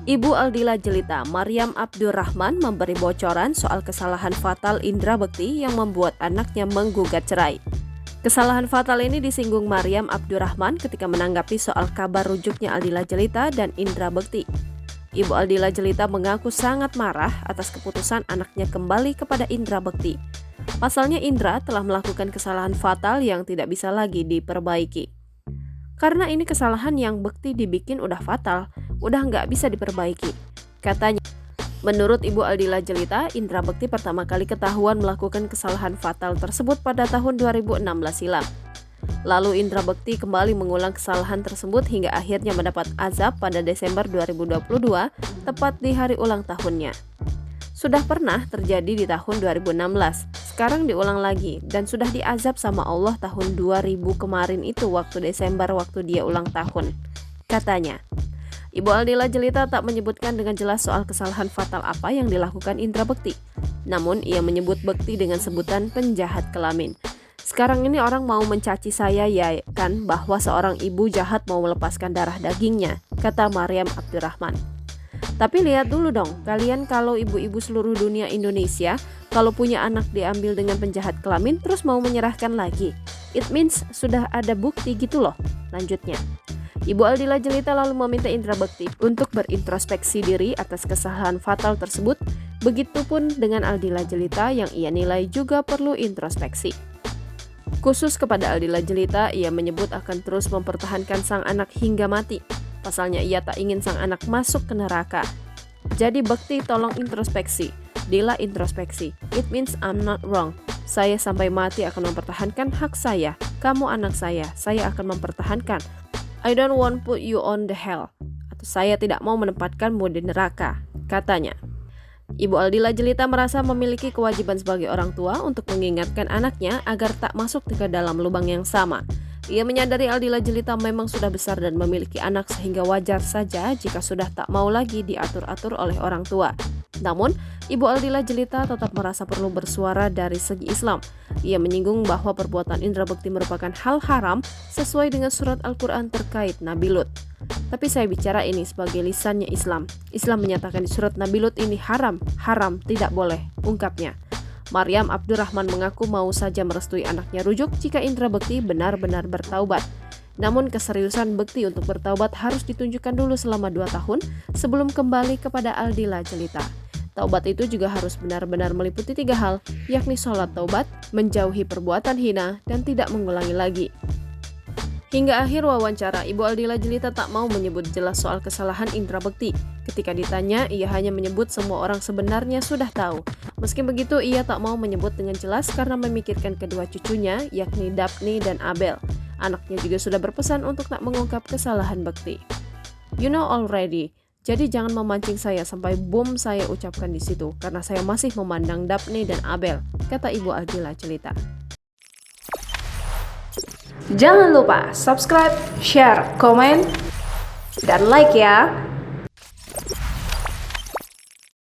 Ibu Aldila Jelita, Maryam Abdurrahman, memberi bocoran soal kesalahan fatal Indra Bekti yang membuat anaknya menggugat cerai. Kesalahan fatal ini disinggung Maryam Abdurrahman ketika menanggapi soal kabar rujuknya Aldila Jelita dan Indra Bekti. Ibu Aldila Jelita mengaku sangat marah atas keputusan anaknya kembali kepada Indra Bekti. Pasalnya Indra telah melakukan kesalahan fatal yang tidak bisa lagi diperbaiki. Karena ini kesalahan yang Bekti dibikin udah fatal, udah nggak bisa diperbaiki, katanya. Menurut Ibu Aldila Jelita, Indra Bekti pertama kali ketahuan melakukan kesalahan fatal tersebut pada tahun 2016 silam. Lalu Indra Bekti kembali mengulang kesalahan tersebut hingga akhirnya mendapat azab pada Desember 2022, tepat di hari ulang tahunnya. Sudah pernah terjadi di tahun 2016, sekarang diulang lagi dan sudah diazab sama Allah tahun 2000 kemarin itu waktu Desember waktu dia ulang tahun, katanya. Ibu Aldila Jelita tak menyebutkan dengan jelas soal kesalahan fatal apa yang dilakukan Indra Bekti. Namun ia menyebut Bekti dengan sebutan penjahat kelamin. Sekarang ini orang mau mencaci saya ya kan bahwa seorang ibu jahat mau melepaskan darah dagingnya, kata Maryam Abdurrahman. Tapi lihat dulu dong, kalian kalau ibu-ibu seluruh dunia Indonesia, kalau punya anak diambil dengan penjahat kelamin terus mau menyerahkan lagi. It means sudah ada bukti gitu loh, lanjutnya. Ibu Aldila Jelita lalu meminta Indra Bekti untuk berintrospeksi diri atas kesalahan fatal tersebut, begitupun dengan Aldila Jelita yang ia nilai juga perlu introspeksi. Khusus kepada Aldila Jelita, ia menyebut akan terus mempertahankan sang anak hingga mati. Pasalnya ia tak ingin sang anak masuk ke neraka. Jadi Bekti tolong introspeksi, Dila introspeksi. It means I'm not wrong. Saya sampai mati akan mempertahankan hak saya. Kamu anak saya akan mempertahankan. I don't want put you on the hell. Atau saya tidak mau menempatkanmu di neraka, katanya. Ibu Aldila Jelita merasa memiliki kewajiban sebagai orang tua untuk mengingatkan anaknya agar tak masuk ke dalam lubang yang sama. Ia menyadari Aldila Jelita memang sudah besar dan memiliki anak sehingga wajar saja jika sudah tak mau lagi diatur-atur oleh orang tua. Namun, Ibu Aldila Jelita tetap merasa perlu bersuara dari segi Islam. Ia menyinggung bahwa perbuatan Indra Bekti merupakan hal haram sesuai dengan surat Al-Quran terkait Nabi Lut. Tapi saya bicara ini sebagai lisannya Islam. Islam menyatakan di surat Nabi Lut ini haram, tidak boleh, ungkapnya. Maryam Abdurrahman mengaku mau saja merestui anaknya rujuk jika Indra Bekti benar-benar bertaubat. Namun keseriusan Bekti untuk bertaubat harus ditunjukkan dulu selama 2 tahun sebelum kembali kepada Aldila Jelita. Taubat itu juga harus benar-benar meliputi 3 hal, yakni sholat taubat, menjauhi perbuatan hina, dan tidak mengulangi lagi. Hingga akhir wawancara, Ibu Aldila Jelita tak mau menyebut jelas soal kesalahan Indra Bekti. Ketika ditanya, ia hanya menyebut semua orang sebenarnya sudah tahu. Meski begitu, ia tak mau menyebut dengan jelas karena memikirkan kedua cucunya, yakni Daphne dan Abel. Anaknya juga sudah berpesan untuk tak mengungkap kesalahan Bekti. You know already. Jadi jangan memancing saya sampai boom saya ucapkan di situ, karena saya masih memandang Daphne dan Abel, kata Ibu Aldila Jelita. Jangan lupa subscribe, share, komen, dan like ya!